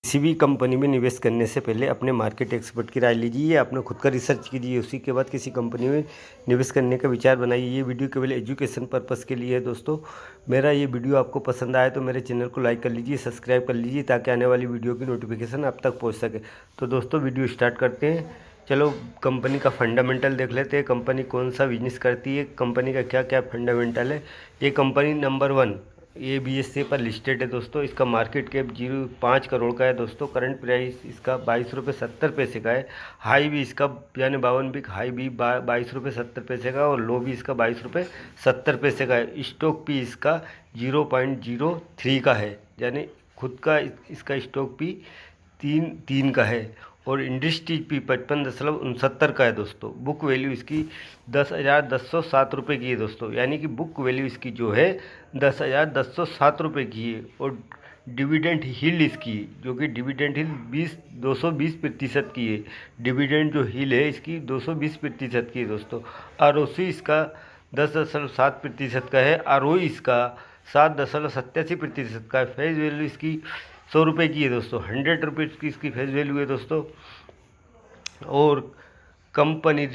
किसी भी कंपनी में निवेश करने से पहले अपने मार्केट एक्सपर्ट की राय लीजिए, अपना खुद का रिसर्च कीजिए, उसी के बाद किसी कंपनी में निवेश करने का विचार बनाइए। ये वीडियो केवल एजुकेशन पर्पस के लिए है दोस्तों। मेरा ये वीडियो आपको पसंद आए तो मेरे चैनल को लाइक कर लीजिए, सब्सक्राइब कर लीजिए, ताकि आने वाली वीडियो की नोटिफिकेशन आप तक पहुँच सके। तो दोस्तों वीडियो स्टार्ट करते हैं। चलो कंपनी का फंडामेंटल देख लेते हैं, कंपनी कौन सा बिजनेस करती है, कंपनी का क्या क्या फंडामेंटल है। ये कंपनी नंबर 1 ये BSE पर लिस्टेड है दोस्तों। इसका मार्केट कैप 0.5 करोड़ का है दोस्तों। करंट प्राइस इसका 22.70 रुपये का है। हाई भी इसका यानी 52 बिक हाई भी 22.70 रुपये का, और लो भी इसका 22.70 रुपये का है। स्टॉक भी इसका 0.03 का है, यानी खुद का इसका स्टॉक भी 3 का है। और इंडस्ट्रीज भी 55.69 का है दोस्तों। बुक वैल्यू इसकी 10,1007 रुपये की है दोस्तों, यानी कि बुक वैल्यू इसकी जो है 10,1007 रुपये की है। और डिविडेंड हिल इसकी, जो कि डिविडेंड हिल 220% की है। डिविडेंड जो हिल है इसकी 220% की है दोस्तों। ROC इसका 10.7% का है। ROE इसका 7.87% का है। फेस वैल्यू इसकी 100 रुपये की है दोस्तों। 100 रुपीज़ की इसकी फेस वैल्यू है दोस्तों। और कंपनी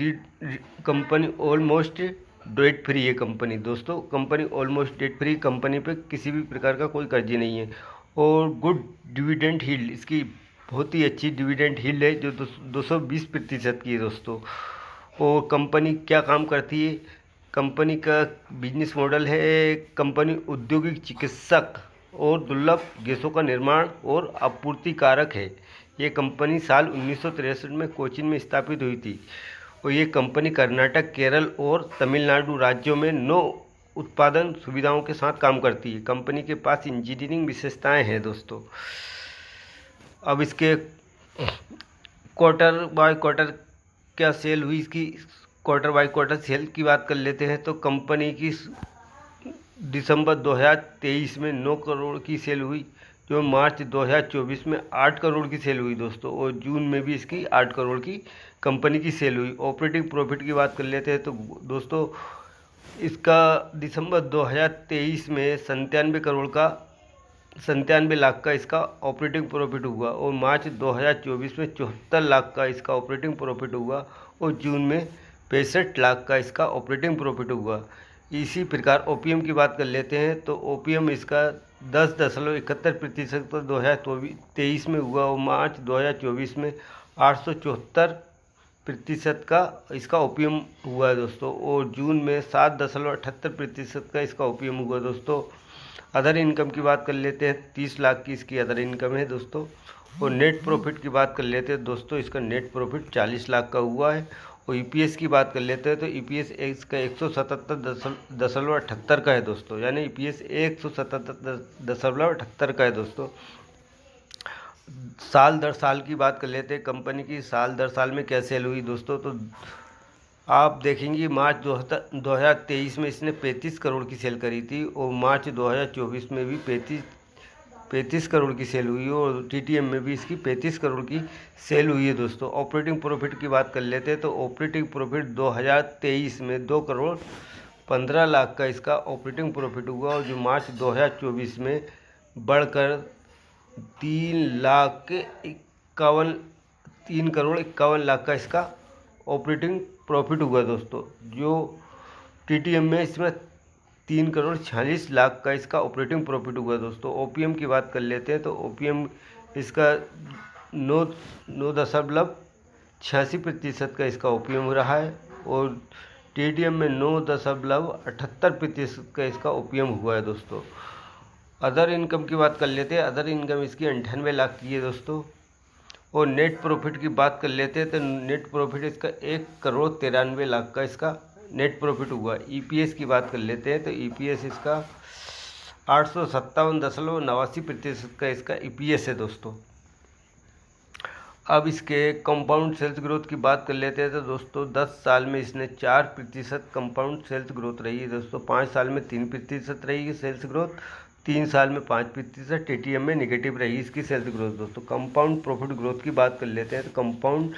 ऑलमोस्ट डेट फ्री है कंपनी दोस्तों। Company almost debt free, company पे किसी भी प्रकार का कोई कर्ज नहीं है। और गुड डिविडेंड हिल इसकी बहुत ही अच्छी डिविडेंड हिल है, जो 220% की है दोस्तों। और कंपनी क्या काम करती है, कंपनी का बिजनेस मॉडल है, कंपनी औद्योगिक चिकित्सक और दुर्लभ गैसों का निर्माण और आपूर्तिकारक है। ये कंपनी साल 1963 में कोचीन में स्थापित हुई थी। और ये कंपनी कर्नाटक, केरल और तमिलनाडु राज्यों में 9 उत्पादन सुविधाओं के साथ काम करती है। कंपनी के पास इंजीनियरिंग विशेषताएं हैं दोस्तों। अब इसके क्वार्टर बाय क्वार्टर क्या सेल हुई, इसकी क्वार्टर बाय क्वार्टर सेल की बात कर लेते हैं। तो कंपनी की दिसंबर 2023 में 9 करोड़ की सेल हुई, जो मार्च 2024 में 8 करोड़ की सेल हुई दोस्तों। और जून में भी इसकी 8 करोड़ की कंपनी की सेल हुई। ऑपरेटिंग प्रॉफिट की बात कर लेते हैं तो दोस्तों इसका दिसंबर 2023 में 97 लाख का इसका ऑपरेटिंग प्रॉफिट हुआ। और मार्च 2024 में 74 लाख का इसका ऑपरेटिंग प्रॉफिट हुआ। और जून में 65 लाख का इसका ऑपरेटिंग प्रॉफिट हुआ। इसी प्रकार ओपीएम की बात कर लेते हैं तो ओपीएम इसका 10.71% 2023 में हुआ। और मार्च 2024 में 874% का इसका ओपीएम हुआ है दोस्तों। और जून में 7.78% का इसका ओपीएम हुआ दोस्तों। अदर इनकम की बात कर लेते हैं, 30 लाख की इसकी अदर इनकम है दोस्तों। और नेट प्रॉफिट की बात कर लेते हैं दोस्तों, इसका नेट प्रॉफिट 40 लाख का हुआ है। और ईपीएस की बात कर लेते हैं तो ईपीएस इसका 177.78 का है दोस्तों, यानी ईपीएस 177.78 का है दोस्तों। साल दर साल की बात कर लेते हैं, कंपनी की साल दर साल में क्या सेल हुई दोस्तों। तो आप देखेंगे मार्च 2023 में इसने 35 करोड़ की सेल करी थी। और मार्च 2024 में भी 35 करोड़ की सेल हुई। और टीटीएम में भी इसकी 35 करोड़ की सेल हुई है दोस्तों। ऑपरेटिंग प्रॉफिट की बात कर लेते हैं तो ऑपरेटिंग प्रॉफिट 2023 में 2 करोड़ 15 लाख का इसका ऑपरेटिंग प्रॉफिट हुआ। और जो मार्च 2024 में बढ़कर 3 करोड़ 51 लाख का इसका ऑपरेटिंग प्रॉफिट हुआ दोस्तों। जो टीटीएम में इसमें 3 करोड़ 46 लाख का इसका ऑपरेटिंग प्रॉफिट हुआ दोस्तों। ओपीएम की बात कर लेते हैं तो ओपीएम इसका 9.86% का इसका ओपीएम रहा है। और टीटीएम में 9.78% का इसका ओपीएम हुआ है दोस्तों। अदर इनकम की बात कर लेते हैं, अदर इनकम इसकी 98 लाख की है दोस्तों। और नेट प्रॉफिट की बात कर लेते हैं तो नेट प्रॉफिट इसका 1 करोड़ 93 लाख का इसका नेट प्रॉफिट हुआ। ईपीएस की बात कर लेते हैं तो ईपीएस इसका 857.89% का इसका ईपीएस है दोस्तों। अब इसके कंपाउंड सेल्स ग्रोथ की बात कर लेते हैं तो दोस्तों 10 साल में इसने 4% कंपाउंड सेल्स ग्रोथ रही है दोस्तों। 5 साल में 3% रही है सेल्स ग्रोथ। 3 साल में 5%। टीटीएम में निगेटिव रही इसकी सेल्स ग्रोथ दोस्तों। कंपाउंड प्रॉफिट ग्रोथ की बात कर लेते हैं तो कंपाउंड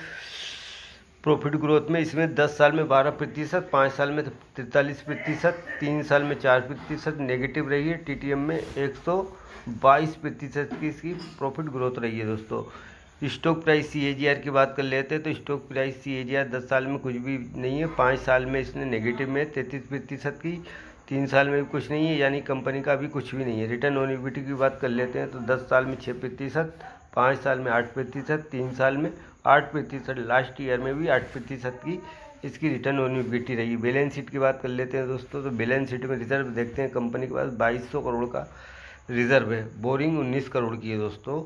प्रॉफिट ग्रोथ में इसमें 10 साल में 12%, 5 साल में 43%, 3 साल में 4% नेगेटिव रही है। TTM में 122% की इसकी प्रॉफिट ग्रोथ रही है दोस्तों। स्टॉक प्राइस CAGR की बात कर लेते हैं तो स्टॉक प्राइस CAGR 10 साल में कुछ भी नहीं है, 5 साल में इसने नेगेटिव में 33% की, 3 साल में भी कुछ नहीं है, यानी कंपनी का अभी कुछ भी नहीं है। रिटर्न ऑन इक्विटी की बात कर लेते हैं तो 10 साल में 6%, 5 साल में 8%, 3 साल में 8%, लास्ट ईयर में भी 8% की इसकी रिटर्न ऑन इक्विटी रही। बैलेंस शीट की बात कर लेते हैं दोस्तों तो बैलेंस शीट में रिजर्व देखते हैं, कंपनी के पास 2200 करोड़ का रिजर्व है। बोरिंग 19 करोड़ की है दोस्तों,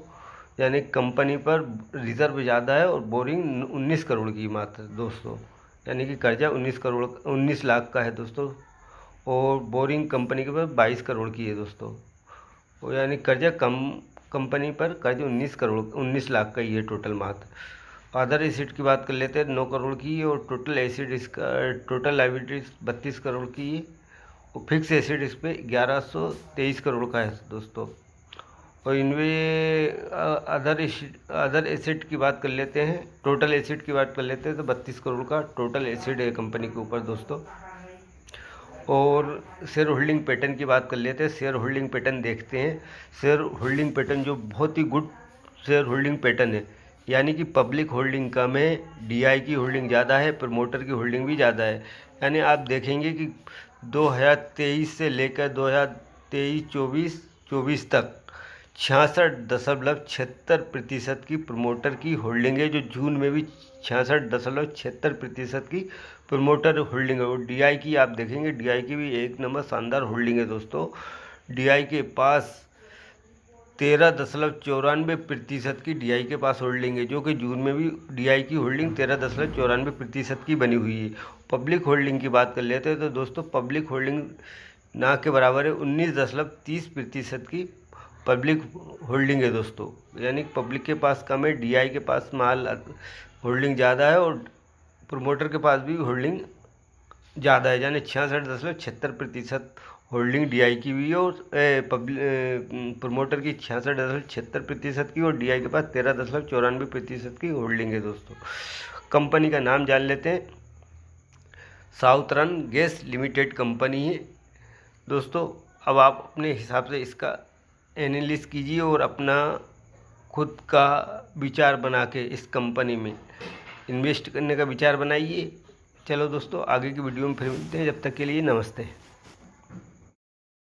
यानी कंपनी पर रिजर्व ज़्यादा है और बोरिंग 19 करोड़ की मात्र दोस्तों, यानी कि कर्जा 19 लाख का है दोस्तों, और बोरिंग कंपनी के पास 22 करोड़ की है दोस्तों, और यानी कर्जा कंपनी पर कर्ज 19 लाख का ही है टोटल मात्र। अदर एसिड की बात कर लेते हैं 9 करोड़ की, और टोटल एसिड इसका टोटल लाइबिलिटीज 32 करोड़ की है, और फिक्स एसिड इस पर 1123 करोड़ का है दोस्तों। और इनमें अदर एसिड की बात कर लेते हैं, टोटल एसिड की बात कर लेते हैं तो 32 करोड़ का टोटल एसिड है कंपनी के ऊपर दोस्तों। और शेयर होल्डिंग पैटर्न की बात कर लेते हैं, शेयर होल्डिंग पैटर्न देखते हैं। शेयर होल्डिंग पैटर्न जो बहुत ही गुड शेयर होल्डिंग पैटर्न है, यानी कि पब्लिक होल्डिंग कम है, DI की होल्डिंग ज़्यादा है, प्रमोटर की होल्डिंग भी ज़्यादा है। यानी आप देखेंगे कि 2023 से लेकर 2023-24 तक 66.76% की प्रमोटर की होल्डिंग है, जो जून में भी 66.76% की प्रमोटर होल्डिंग है। और DI की आप देखेंगे, DI की भी एक नंबर शानदार होल्डिंग है दोस्तों। DI के पास 13.94% की DI के पास होल्डिंग है, जो कि जून में भी DI की होल्डिंग 13.94% की बनी हुई है। पब्लिक होल्डिंग की बात कर लेते हैं तो दोस्तों पब्लिक होल्डिंग ना के बराबर है, 19.30% की पब्लिक होल्डिंग है दोस्तों, यानी पब्लिक के पास कम है, DI के पास माल होल्डिंग ज़्यादा है, और प्रमोटर के पास भी होल्डिंग ज़्यादा है, यानी 66.76% होल्डिंग DI की भी है, और प्रमोटर की 66.76% की, और DI के पास 13.94% की होल्डिंग है दोस्तों। कंपनी का नाम जान लेते हैं, साउथर्न गैस लिमिटेड कंपनी है दोस्तों। अब आप अपने हिसाब से इसका एनालिसिस कीजिए और अपना खुद का विचार बना के इस कंपनी में इन्वेस्ट करने का विचार बनाइए। चलो दोस्तों, आगे की वीडियो में फिर मिलते हैं, जब तक के लिए नमस्ते।